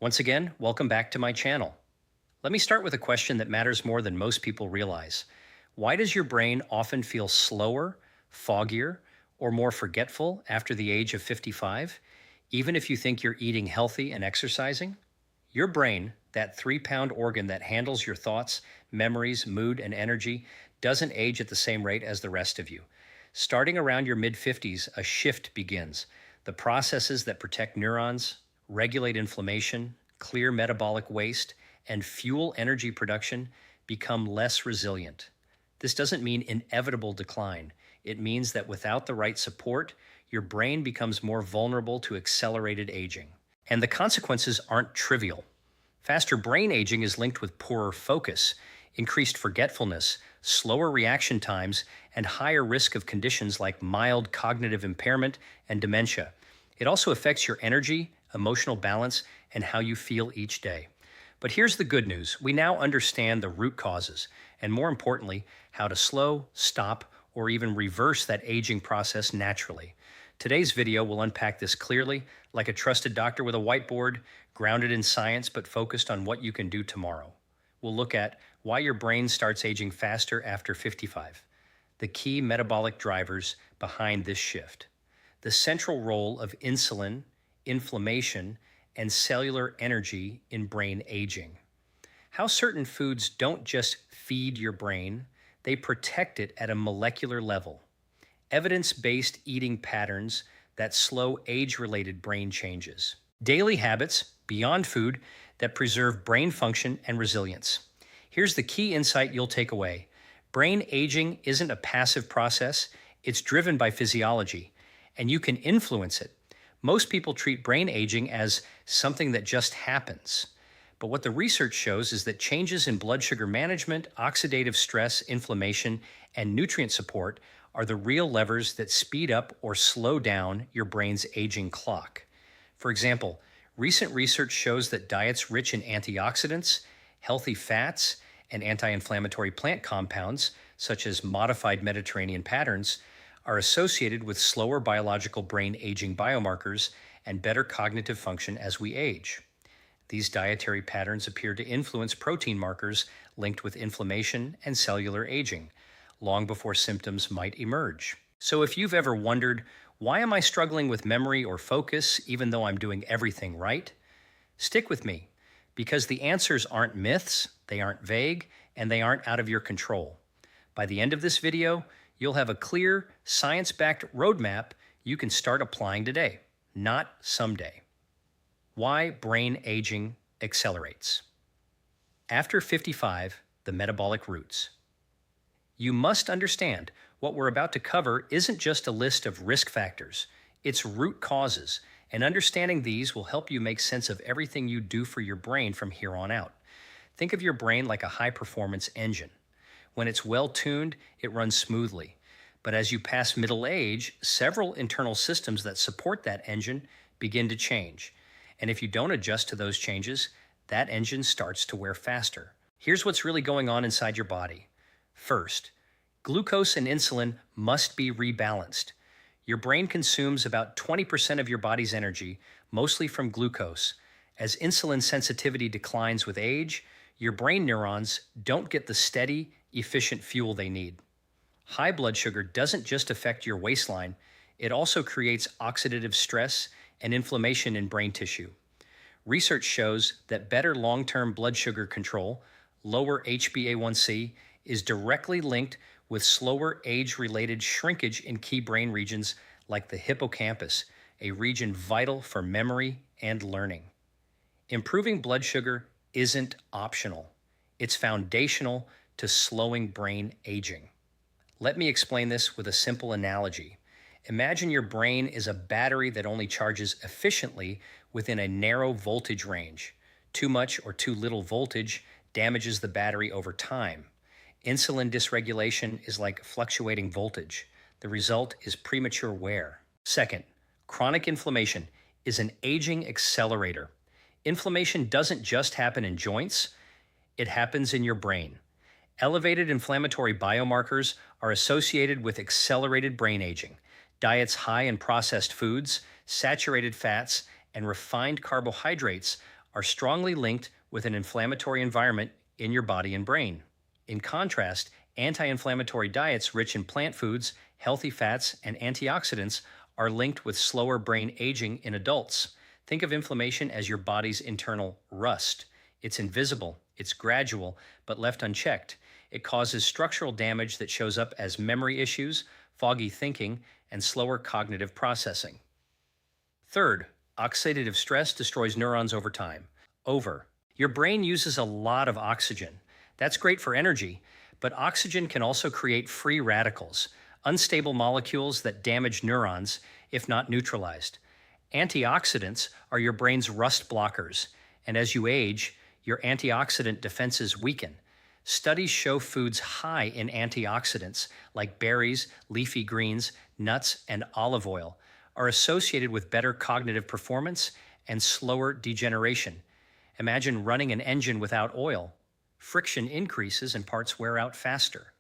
Once again, welcome back to my channel. Let me start with a question that matters more than most people realize. Why does your brain often feel slower, foggier, or more forgetful after the age of 55, even if you think you're eating healthy and exercising? Your brain, that 3-pound organ that handles your thoughts, memories, mood, and energy, doesn't age at the same rate as the rest of you. Starting around your mid-50s, a shift begins. The processes that protect neurons, regulate inflammation, clear metabolic waste, and fuel energy production become less resilient. This doesn't mean inevitable decline. It means that without the right support, your brain becomes more vulnerable to accelerated aging. And the consequences aren't trivial. Faster brain aging is linked with poorer focus, increased forgetfulness, slower reaction times, and higher risk of conditions like mild cognitive impairment and dementia. It also affects your energy, emotional balance, and how you feel each day. But here's the good news. We now understand the root causes, and more importantly, how to slow, stop, or even reverse that aging process naturally. Today's video will unpack this clearly, like a trusted doctor with a whiteboard, grounded in science but focused on what you can do tomorrow. We'll look at why your brain starts aging faster after 55, the key metabolic drivers behind this shift, the central role of insulin, inflammation, and cellular energy in brain aging, how certain foods don't just feed your brain, they protect it at a molecular level, evidence-based eating patterns that slow age-related brain changes, daily habits beyond food that preserve brain function and resilience. Here's the key insight you'll take away. Brain aging isn't a passive process, it's driven by physiology, and you can influence it. Most people treat brain aging as something that just happens. But what the research shows is that changes in blood sugar management, oxidative stress, inflammation, and nutrient support are the real levers that speed up or slow down your brain's aging clock. For example, recent research shows that diets rich in antioxidants, healthy fats, and anti-inflammatory plant compounds, such as modified Mediterranean patterns, are associated with slower biological brain aging biomarkers and better cognitive function as we age. These dietary patterns appear to influence protein markers linked with inflammation and cellular aging, long before symptoms might emerge. So if you've ever wondered, why am I struggling with memory or focus even though I'm doing everything right? Stick with me, because the answers aren't myths, they aren't vague, and they aren't out of your control. By the end of this video, you'll have a clear, science-backed roadmap you can start applying today, not someday. Why brain aging accelerates. After 55, the metabolic roots. You must understand what we're about to cover isn't just a list of risk factors, it's root causes, and understanding these will help you make sense of everything you do for your brain from here on out. Think of your brain like a high-performance engine. When it's well-tuned, it runs smoothly. But as you pass middle age, several internal systems that support that engine begin to change. And if you don't adjust to those changes, that engine starts to wear faster. Here's what's really going on inside your body. First, glucose and insulin must be rebalanced. Your brain consumes about 20% of your body's energy, mostly from glucose. As insulin sensitivity declines with age, your brain neurons don't get the steady, efficient fuel they need. High blood sugar doesn't just affect your waistline, it also creates oxidative stress and inflammation in brain tissue. Research shows that better long-term blood sugar control, lower HbA1c, is directly linked with slower age-related shrinkage in key brain regions like the hippocampus, a region vital for memory and learning. Improving blood sugar isn't optional. It's foundational to slowing brain aging. Let me explain this with a simple analogy. Imagine your brain is a battery that only charges efficiently within a narrow voltage range. Too much or too little voltage damages the battery over time. Insulin dysregulation is like fluctuating voltage. The result is premature wear. Second, chronic inflammation is an aging accelerator. Inflammation doesn't just happen in joints, it happens in your brain. Elevated inflammatory biomarkers are associated with accelerated brain aging. Diets high in processed foods, saturated fats, and refined carbohydrates are strongly linked with an inflammatory environment in your body and brain. In contrast, anti-inflammatory diets rich in plant foods, healthy fats, and antioxidants are linked with slower brain aging in adults. Think of inflammation as your body's internal rust. It's invisible, it's gradual, but left unchecked. It causes structural damage that shows up as memory issues, foggy thinking, and slower cognitive processing. Third, oxidative stress destroys neurons over time. Your brain uses a lot of oxygen. That's great for energy, but oxygen can also create free radicals, unstable molecules that damage neurons if not neutralized. Antioxidants are your brain's rust blockers, and as you age, your antioxidant defenses weaken. Studies show foods high in antioxidants, like berries, leafy greens, nuts, and olive oil, are associated with better cognitive performance and slower degeneration. Imagine running an engine without oil. Friction increases and parts wear out faster.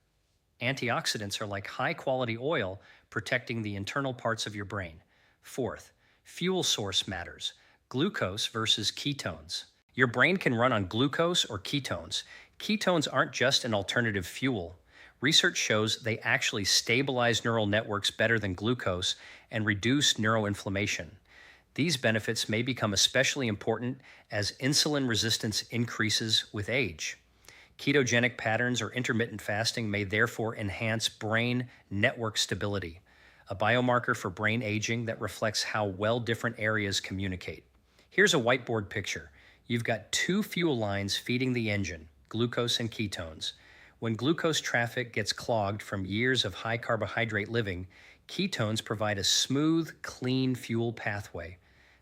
Antioxidants are like high-quality oil protecting the internal parts of your brain. Fourth, fuel source matters. Glucose versus ketones. Your brain can run on glucose or ketones. Ketones aren't just an alternative fuel. Research shows they actually stabilize neural networks better than glucose and reduce neuroinflammation. These benefits may become especially important as insulin resistance increases with age. Ketogenic patterns or intermittent fasting may therefore enhance brain network stability, a biomarker for brain aging that reflects how well different areas communicate. Here's a whiteboard picture. You've got two fuel lines feeding the engine, glucose and ketones. When glucose traffic gets clogged from years of high carbohydrate living, ketones provide a smooth, clean fuel pathway.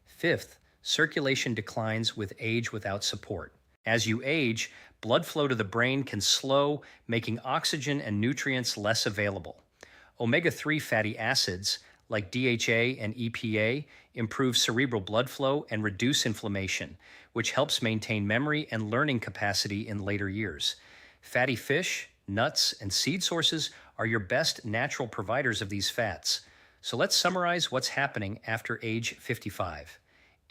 Fifth, circulation declines with age without support. As you age, blood flow to the brain can slow, making oxygen and nutrients less available. Omega-3 fatty acids, like DHA and EPA, improve cerebral blood flow and reduce inflammation, which helps maintain memory and learning capacity in later years. Fatty fish, nuts, and seed sources are your best natural providers of these fats. So let's summarize what's happening after age 55.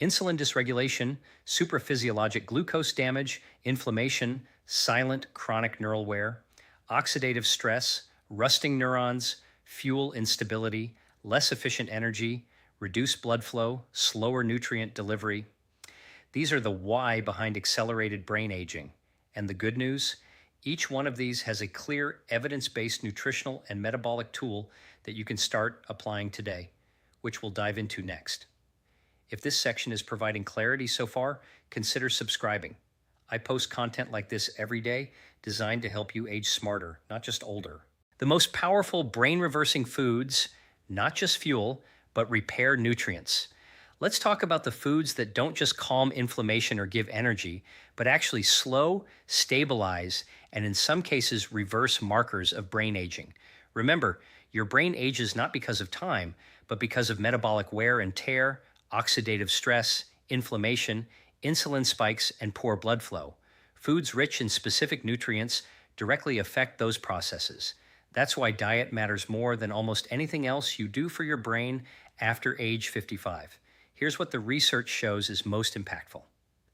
Insulin dysregulation, supraphysiologic glucose damage, inflammation, silent chronic neural wear, oxidative stress, rusting neurons, fuel instability, less efficient energy, reduced blood flow, slower nutrient delivery. These are the why behind accelerated brain aging. And the good news? Each one of these has a clear, evidence-based nutritional and metabolic tool that you can start applying today, which we'll dive into next. If this section is providing clarity so far, consider subscribing. I post content like this every day, designed to help you age smarter, not just older. The most powerful brain-reversing foods, not just fuel, but repair nutrients. Let's talk about the foods that don't just calm inflammation or give energy, but actually slow, stabilize, and in some cases reverse markers of brain aging. Remember, your brain ages not because of time, but because of metabolic wear and tear, oxidative stress, inflammation, insulin spikes, and poor blood flow. Foods rich in specific nutrients directly affect those processes. That's why diet matters more than almost anything else you do for your brain after age 55. Here's what the research shows is most impactful.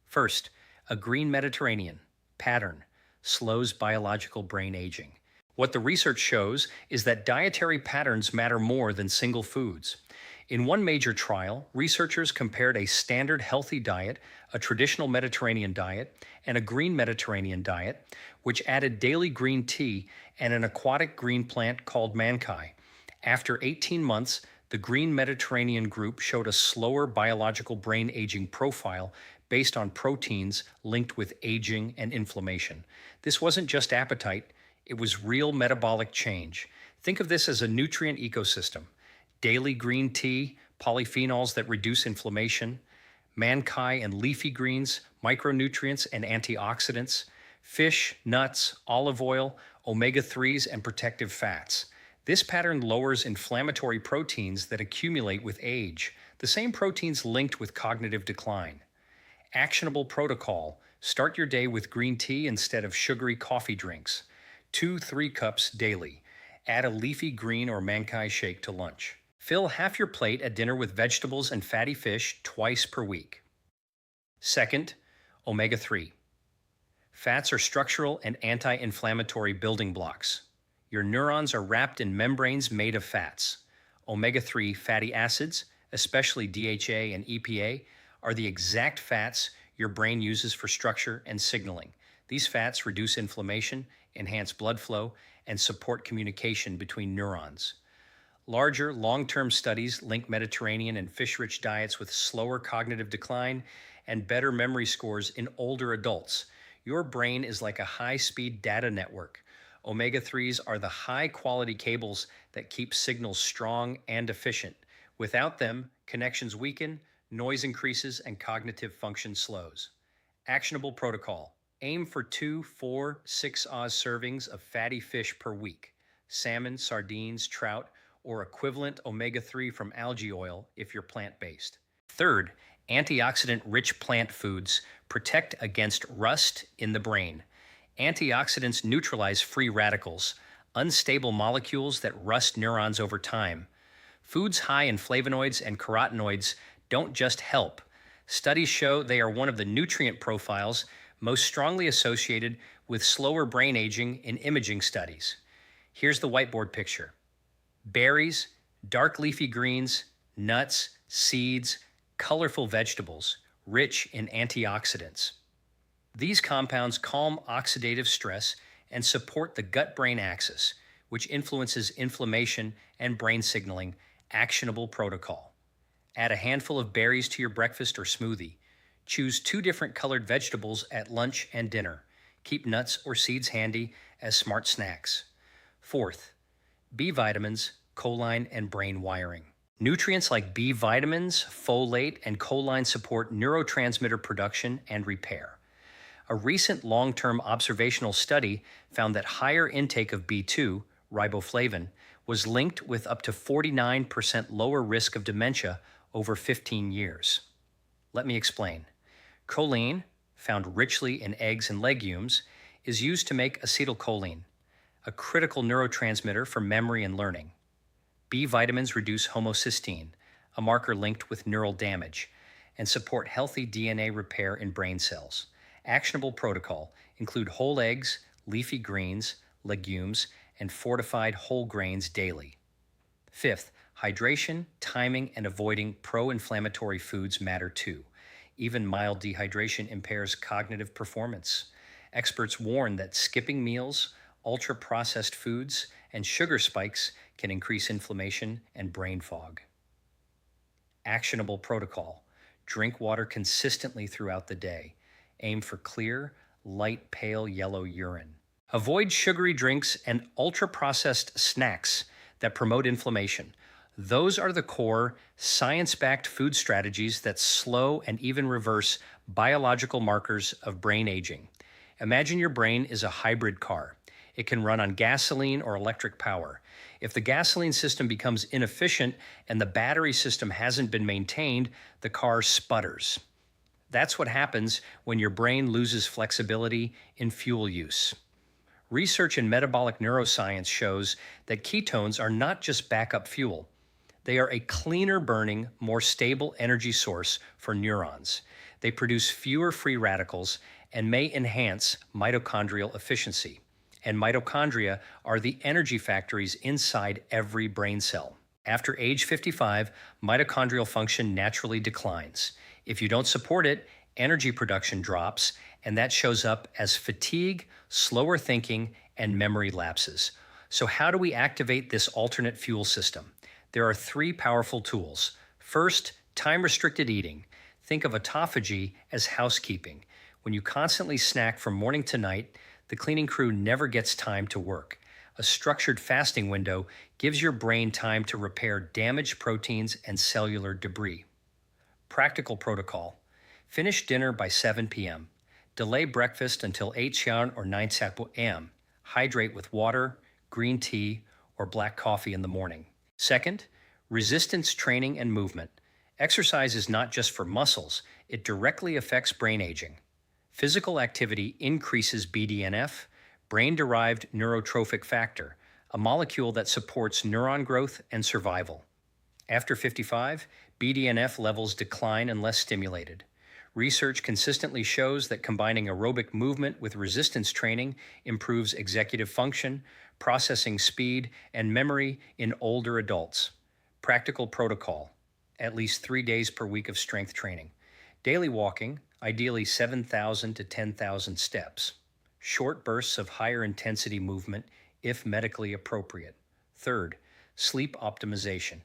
First, a green Mediterranean pattern slows biological brain aging. What the research shows is that dietary patterns matter more than single foods. In one major trial, researchers compared a standard healthy diet, a traditional Mediterranean diet, and a green Mediterranean diet, which added daily green tea and an aquatic green plant called mankai. After 18 months, the green Mediterranean group showed a slower biological brain aging profile based on proteins linked with aging and inflammation. This wasn't just appetite, it was real metabolic change. Think of this as a nutrient ecosystem. Daily green tea, polyphenols that reduce inflammation, mankai and leafy greens, micronutrients and antioxidants, fish, nuts, olive oil, omega-3s, and protective fats. This pattern lowers inflammatory proteins that accumulate with age, the same proteins linked with cognitive decline. Actionable protocol: start your day with green tea instead of sugary coffee drinks. 2-3 cups daily. Add a leafy green or mankai shake to lunch. Fill half your plate at dinner with vegetables and fatty fish twice per week. Second, Omega-3. Fats are structural and anti-inflammatory building blocks. Your neurons are wrapped in membranes made of fats. Omega-3 fatty acids, especially DHA and EPA, are the exact fats your brain uses for structure and signaling. These fats reduce inflammation, enhance blood flow, and support communication between neurons. Larger, long-term studies link Mediterranean and fish-rich diets with slower cognitive decline and better memory scores in older adults. Your brain is like a high-speed data network. Omega-3s are the high-quality cables that keep signals strong and efficient. Without them, connections weaken, noise increases, and cognitive function slows. Actionable protocol. Aim for 2, 4, 6 oz servings of fatty fish per week. Salmon, sardines, trout, or equivalent omega-3 from algae oil if you're plant-based. Third, antioxidant-rich plant foods protect against rust in the brain. Antioxidants neutralize free radicals, unstable molecules that rust neurons over time. Foods high in flavonoids and carotenoids don't just help. Studies show they are one of the nutrient profiles most strongly associated with slower brain aging in imaging studies. Here's the whiteboard picture. Berries, dark leafy greens, nuts, seeds, colorful vegetables, rich in antioxidants. These compounds calm oxidative stress and support the gut-brain axis, which influences inflammation and brain signaling. Actionable protocol. Add a handful of berries to your breakfast or smoothie. Choose 2 different colored vegetables at lunch and dinner. Keep nuts or seeds handy as smart snacks. Fourth, B vitamins, choline, and brain wiring. Nutrients like B vitamins, folate, and choline support neurotransmitter production and repair. A recent long-term observational study found that higher intake of B2, riboflavin, was linked with up to 49% lower risk of dementia over 15 years. Let me explain. Choline, found richly in eggs and legumes, is used to make acetylcholine, a critical neurotransmitter for memory and learning. B vitamins reduce homocysteine, a marker linked with neural damage, and support healthy DNA repair in brain cells. Actionable protocol include whole eggs, leafy greens, legumes, and fortified whole grains daily. Fifth, hydration, timing, and avoiding pro-inflammatory foods matter too. Even mild dehydration impairs cognitive performance. Experts warn that skipping meals, ultra-processed foods, and sugar spikes can increase inflammation and brain fog. Actionable protocol. Drink water consistently throughout the day. Aim for clear, light pale yellow urine. Avoid sugary drinks and ultra-processed snacks that promote inflammation. Those are the core, science-backed food strategies that slow and even reverse biological markers of brain aging. Imagine your brain is a hybrid car. It can run on gasoline or electric power. If the gasoline system becomes inefficient and the battery system hasn't been maintained, the car sputters. That's what happens when your brain loses flexibility in fuel use. Research in metabolic neuroscience shows that ketones are not just backup fuel. They are a cleaner burning, more stable energy source for neurons. They produce fewer free radicals and may enhance mitochondrial efficiency. And mitochondria are the energy factories inside every brain cell. After age 55, mitochondrial function naturally declines. If you don't support it, energy production drops, and that shows up as fatigue, slower thinking, and memory lapses. So how do we activate this alternate fuel system? There are 3 powerful tools. First, time-restricted eating. Think of autophagy as housekeeping. When you constantly snack from morning to night, the cleaning crew never gets time to work. A structured fasting window gives your brain time to repair damaged proteins and cellular debris. Practical protocol. Finish dinner by 7 p.m. Delay breakfast until 8 or 9 a.m. Hydrate with water, green tea, or black coffee in the morning. Second, resistance training and movement. Exercise is not just for muscles, it directly affects brain aging. Physical activity increases BDNF, brain-derived neurotrophic factor, a molecule that supports neuron growth and survival. After 55, BDNF levels decline unless stimulated. Research consistently shows that combining aerobic movement with resistance training improves executive function, processing speed, and memory in older adults. Practical protocol: at least 3 days per week of strength training. Daily walking, ideally 7,000 to 10,000 steps. Short bursts of higher intensity movement if medically appropriate. Third, sleep optimization.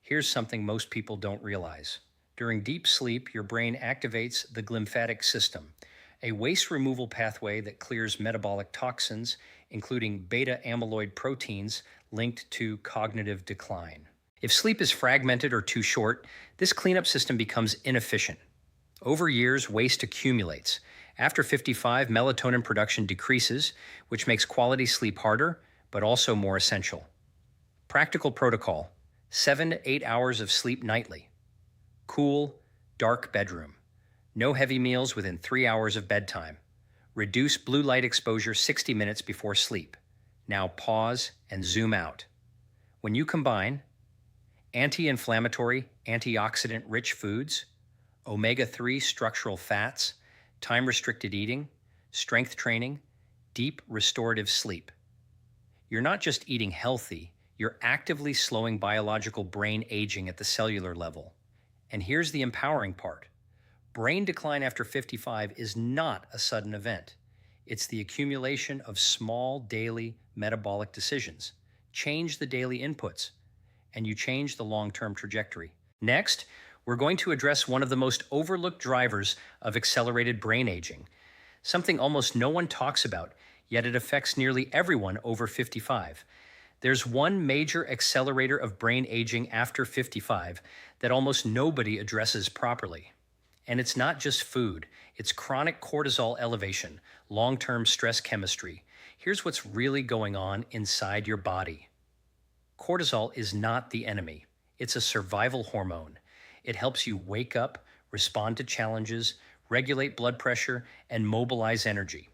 Here's something most people don't realize. During deep sleep, your brain activates the glymphatic system, a waste removal pathway that clears metabolic toxins, including beta amyloid proteins linked to cognitive decline. If sleep is fragmented or too short, this cleanup system becomes inefficient. Over years, waste accumulates. After 55, melatonin production decreases, which makes quality sleep harder, but also more essential. Practical protocol: 7 to 8 hours of sleep nightly. Cool, dark bedroom. No heavy meals within 3 hours of bedtime. Reduce blue light exposure 60 minutes before sleep. Now pause and zoom out. When you combine anti-inflammatory, antioxidant-rich foods, omega-3 structural fats, time-restricted eating, strength training, deep restorative sleep, you're not just eating healthy, you're actively slowing biological brain aging at the cellular level. And here's the empowering part. Brain decline after 55 is not a sudden event. It's the accumulation of small daily metabolic decisions. Change the daily inputs, and you change the long-term trajectory. Next, we're going to address one of the most overlooked drivers of accelerated brain aging, something almost no one talks about, yet it affects nearly everyone over 55. There's one major accelerator of brain aging after 55 that almost nobody addresses properly. And it's not just food, it's chronic cortisol elevation, long-term stress chemistry. Here's what's really going on inside your body. Cortisol is not the enemy. It's a survival hormone. It helps you wake up, respond to challenges, regulate blood pressure, and mobilize energy.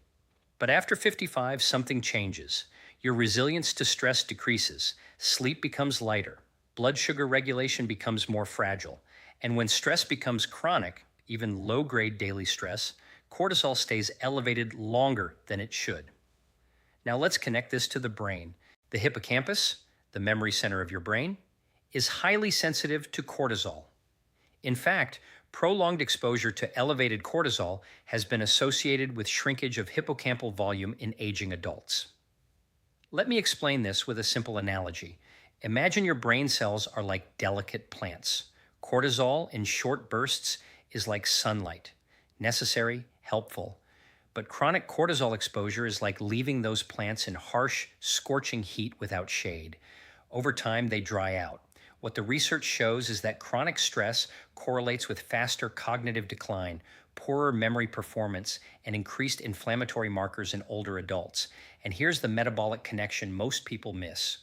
But after 55, something changes. Your resilience to stress decreases, sleep becomes lighter, blood sugar regulation becomes more fragile, and when stress becomes chronic, even low-grade daily stress, cortisol stays elevated longer than it should. Now let's connect this to the brain. The hippocampus, the memory center of your brain, is highly sensitive to cortisol. In fact, prolonged exposure to elevated cortisol has been associated with shrinkage of hippocampal volume in aging adults. Let me explain this with a simple analogy. Imagine your brain cells are like delicate plants. Cortisol in short bursts is like sunlight, necessary, helpful. But chronic cortisol exposure is like leaving those plants in harsh, scorching heat without shade. Over time, they dry out. What the research shows is that chronic stress correlates with faster cognitive decline, poorer memory performance, and increased inflammatory markers in older adults. And here's the metabolic connection most people miss.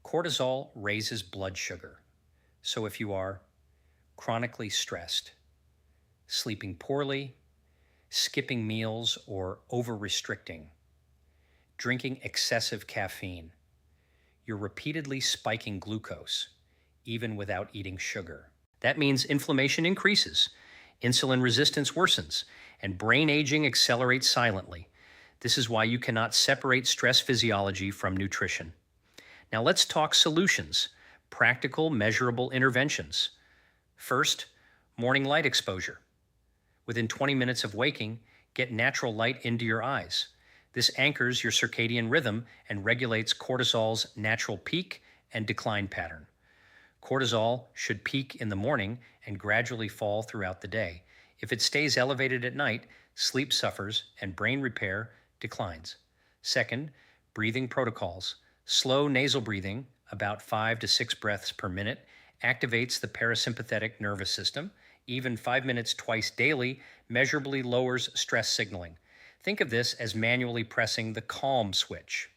Cortisol raises blood sugar. So if you are chronically stressed, sleeping poorly, skipping meals or over-restricting, drinking excessive caffeine, you're repeatedly spiking glucose, even without eating sugar. That means inflammation increases, insulin resistance worsens, and brain aging accelerates silently. This is why you cannot separate stress physiology from nutrition. Now let's talk solutions, practical, measurable interventions. First, morning light exposure. Within 20 minutes of waking, get natural light into your eyes. This anchors your circadian rhythm and regulates cortisol's natural peak and decline pattern. Cortisol should peak in the morning and gradually fall throughout the day. If it stays elevated at night, sleep suffers and brain repair declines. Second, breathing protocols. Slow nasal breathing, about 5 to 6 breaths per minute, activates the parasympathetic nervous system. Even 5 minutes twice daily measurably lowers stress signaling. Think of this as manually pressing the calm switch.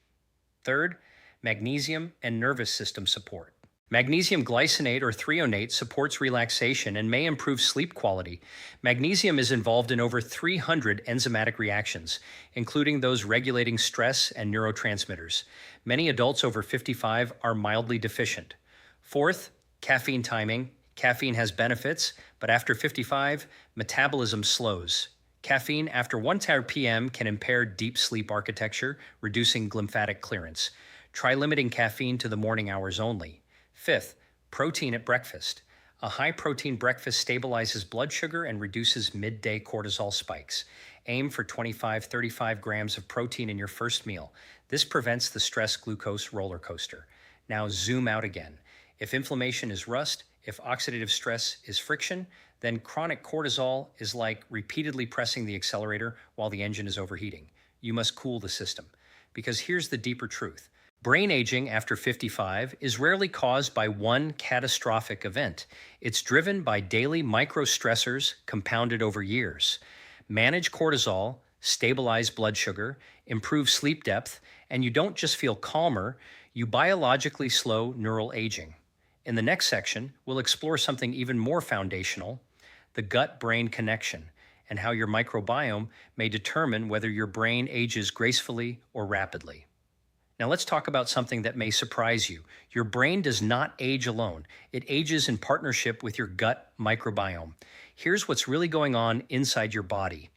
Third, magnesium and nervous system support. Magnesium glycinate or threonate supports relaxation and may improve sleep quality. Magnesium is involved in over 300 enzymatic reactions, including those regulating stress and neurotransmitters. Many adults over 55 are mildly deficient. Fourth, caffeine timing. Caffeine has benefits, but after 55, metabolism slows. Caffeine after 1 p.m. can impair deep sleep architecture, reducing glymphatic clearance. Try limiting caffeine to the morning hours only. Fifth, protein at breakfast. A high protein breakfast stabilizes blood sugar and reduces midday cortisol spikes. Aim for 25-35 grams of protein in your first meal. This prevents the stress glucose roller coaster. Now zoom out again. If inflammation is rust, if oxidative stress is friction, then chronic cortisol is like repeatedly pressing the accelerator while the engine is overheating. You must cool the system. Because here's the deeper truth. Brain aging after 55 is rarely caused by one catastrophic event. It's driven by daily micro-stressors compounded over years. Manage cortisol, stabilize blood sugar, improve sleep depth, and you don't just feel calmer, you biologically slow neural aging. In the next section, we'll explore something even more foundational, the gut-brain connection, and how your microbiome may determine whether your brain ages gracefully or rapidly. Now let's talk about something that may surprise you. Your brain does not age alone. It ages in partnership with your gut microbiome. Here's what's really going on inside your body.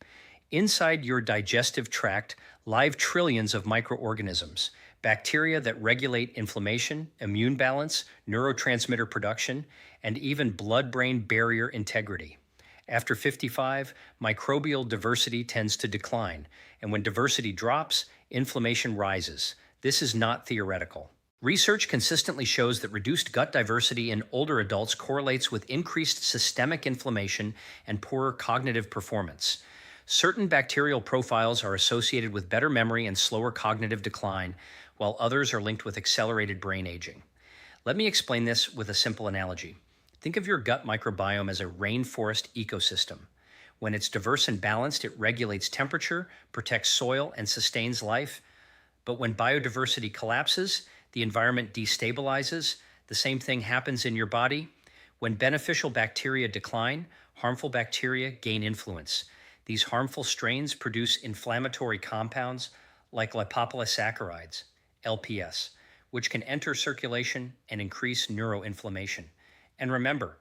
Inside your digestive tract live trillions of microorganisms, bacteria that regulate inflammation, immune balance, neurotransmitter production, and even blood-brain barrier integrity. After 55, microbial diversity tends to decline, and when diversity drops, inflammation rises. This is not theoretical. Research consistently shows that reduced gut diversity in older adults correlates with increased systemic inflammation and poorer cognitive performance. Certain bacterial profiles are associated with better memory and slower cognitive decline, while others are linked with accelerated brain aging. Let me explain this with a simple analogy. Think of your gut microbiome as a rainforest ecosystem. When it's diverse and balanced, it regulates temperature, protects soil, and sustains life. But when biodiversity collapses, the environment destabilizes. The same thing happens in your body. When beneficial bacteria decline, harmful bacteria gain influence. These harmful strains produce inflammatory compounds like lipopolysaccharides, LPS, which can enter circulation and increase neuroinflammation. And remember,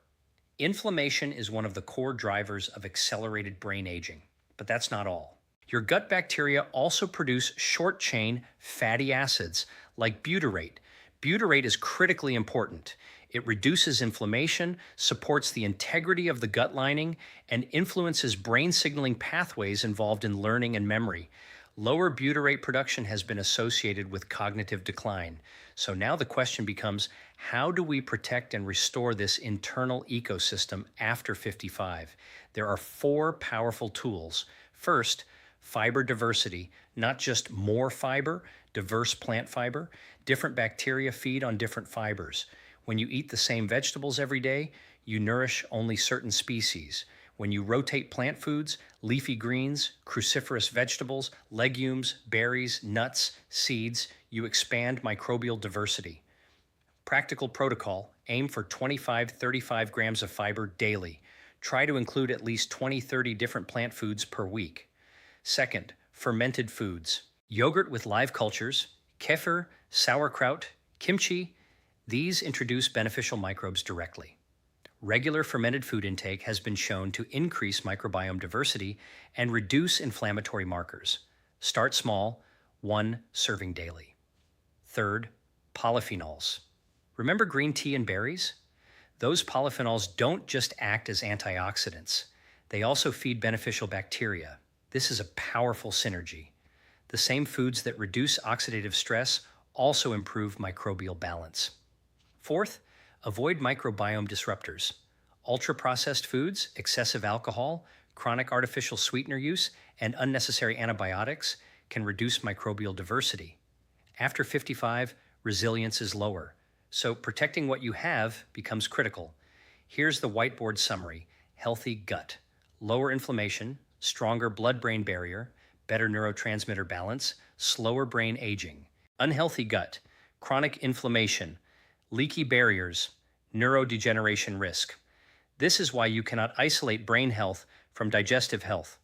inflammation is one of the core drivers of accelerated brain aging, but that's not all. Your gut bacteria also produce short-chain fatty acids like butyrate. Butyrate is critically important. It reduces inflammation, supports the integrity of the gut lining, and influences brain signaling pathways involved in learning and memory. Lower butyrate production has been associated with cognitive decline. So now the question becomes, how do we protect and restore this internal ecosystem after 55? There are 4 powerful tools. First, fiber diversity, not just more fiber, diverse plant fiber. Different bacteria feed on different fibers. When you eat the same vegetables every day, you nourish only certain species. When you rotate plant foods, leafy greens, cruciferous vegetables, legumes, berries, nuts, seeds, you expand microbial diversity. Practical protocol, aim for 25-35 grams of fiber daily. Try to include at least 20-30 different plant foods per week. Second, fermented foods. Yogurt with live cultures, kefir, sauerkraut, kimchi, these introduce beneficial microbes directly. Regular fermented food intake has been shown to increase microbiome diversity and reduce inflammatory markers. Start small, 1 serving daily. Third, polyphenols. Remember green tea and berries? Those polyphenols don't just act as antioxidants. They also feed beneficial bacteria. This is a powerful synergy. The same foods that reduce oxidative stress also improve microbial balance. Fourth, avoid microbiome disruptors. Ultra-processed foods, excessive alcohol, chronic artificial sweetener use, and unnecessary antibiotics can reduce microbial diversity. After 55, resilience is lower, so protecting what you have becomes critical. Here's the whiteboard summary. Healthy gut, lower inflammation, stronger blood-brain barrier, better neurotransmitter balance, slower brain aging. Unhealthy gut, chronic inflammation, leaky barriers, neurodegeneration risk. This is why you cannot isolate brain health from digestive health.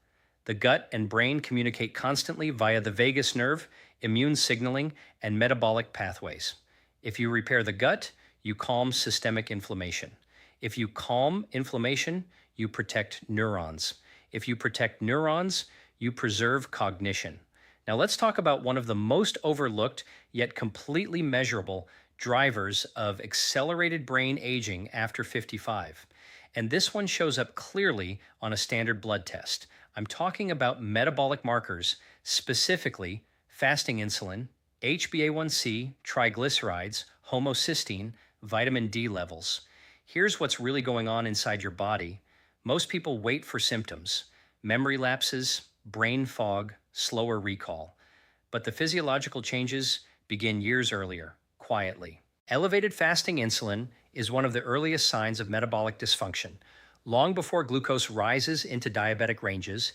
The gut and brain communicate constantly via the vagus nerve, immune signaling, and metabolic pathways. If you repair the gut, you calm systemic inflammation. If you calm inflammation, you protect neurons. If you protect neurons, you preserve cognition. Now, let's talk about one of the most overlooked yet completely measurable drivers of accelerated brain aging after 55. And this one shows up clearly on a standard blood test. I'm talking about metabolic markers, specifically fasting insulin, HbA1c, triglycerides, homocysteine, vitamin D levels. Here's what's really going on inside your body. Most people wait for symptoms, memory lapses, brain fog, slower recall. But the physiological changes begin years earlier, quietly. Elevated fasting insulin is one of the earliest signs of metabolic dysfunction. Long before glucose rises into diabetic ranges,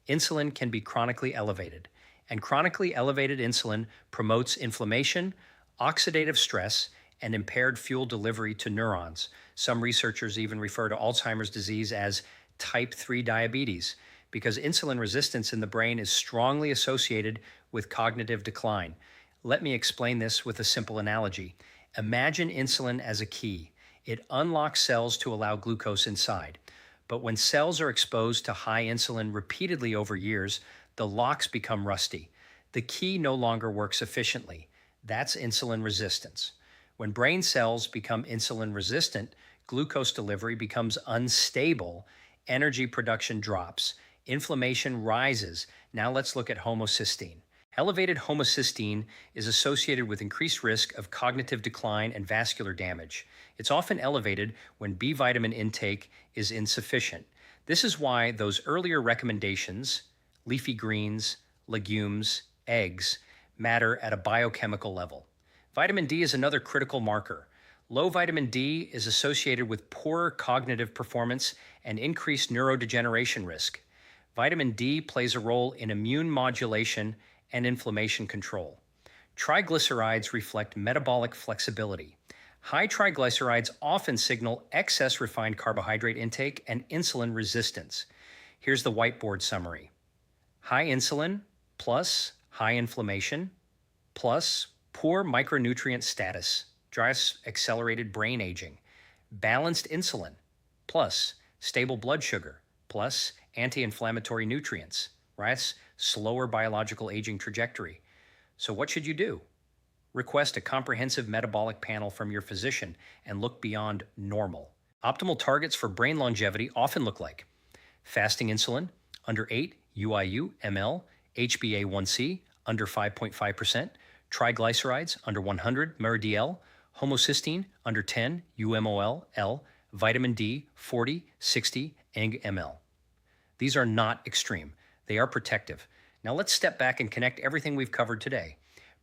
insulin can be chronically elevated. And chronically elevated insulin promotes inflammation, oxidative stress, and impaired fuel delivery to neurons. Some researchers even refer to Alzheimer's disease as type 3 diabetes, because insulin resistance in the brain is strongly associated with cognitive decline. Let me explain this with a simple analogy. Imagine insulin as a key. It unlocks cells to allow glucose inside. But when cells are exposed to high insulin repeatedly over years, the locks become rusty. The key no longer works efficiently. That's insulin resistance. When brain cells become insulin resistant, glucose delivery becomes unstable, energy production drops, inflammation rises. Now let's look at homocysteine. Elevated homocysteine is associated with increased risk of cognitive decline and vascular damage. It's often elevated when B vitamin intake is insufficient. This is why those earlier recommendations, leafy greens, legumes, eggs, matter at a biochemical level. Vitamin D is another critical marker. Low vitamin D is associated with poorer cognitive performance and increased neurodegeneration risk. Vitamin D plays a role in immune modulation and inflammation control. Triglycerides reflect metabolic flexibility. High triglycerides often signal excess refined carbohydrate intake and insulin resistance. Here's the whiteboard summary. High insulin plus high inflammation plus poor micronutrient status drives accelerated brain aging. Balanced insulin plus stable blood sugar plus anti-inflammatory nutrients, right? Slower biological aging trajectory. So what should you do? Request a comprehensive metabolic panel from your physician and look beyond normal. Optimal targets for brain longevity often look like fasting insulin under 8 UIU ml, HbA1c under 5.5%, triglycerides under 100 mdl, homocysteine under 10 umol/L, vitamin D 40, 60 ng/ml. These are not extreme. They are protective. Now let's step back and connect everything we've covered today.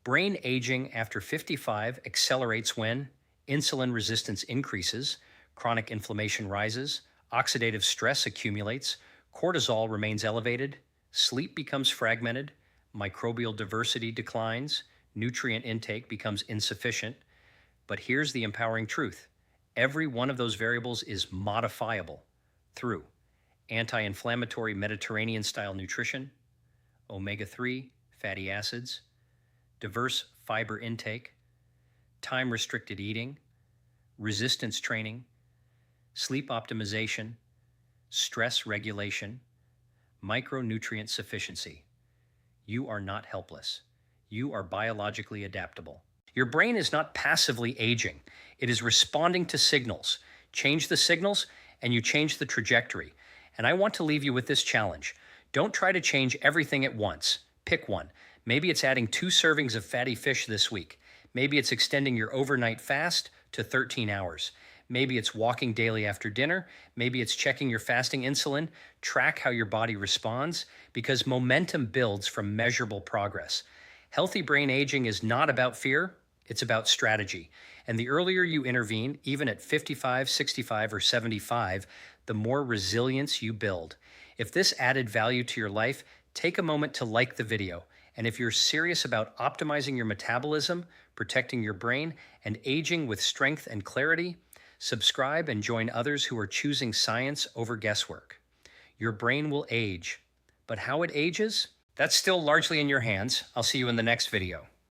Brain aging after 55 accelerates when insulin resistance increases, chronic inflammation rises, oxidative stress accumulates, cortisol remains elevated, sleep becomes fragmented, microbial diversity declines, nutrient intake becomes insufficient. But here's the empowering truth. Every one of those variables is modifiable through anti-inflammatory Mediterranean-style nutrition, omega-3 fatty acids, diverse fiber intake, time-restricted eating, resistance training, sleep optimization, stress regulation, micronutrient sufficiency. You are not helpless. You are biologically adaptable. Your brain is not passively aging. It is responding to signals. Change the signals and you change the trajectory. And I want to leave you with this challenge. Don't try to change everything at once. Pick one. Maybe it's adding 2 servings of fatty fish this week. Maybe it's extending your overnight fast to 13 hours. Maybe it's walking daily after dinner. Maybe it's checking your fasting insulin. Track how your body responds, because momentum builds from measurable progress. Healthy brain aging is not about fear, it's about strategy. And the earlier you intervene, even at 55, 65, or 75, the more resilience you build. If this added value to your life, take a moment to like the video. And if you're serious about optimizing your metabolism, protecting your brain, and aging with strength and clarity, subscribe and join others who are choosing science over guesswork. Your brain will age, but how it ages? That's still largely in your hands. I'll see you in the next video.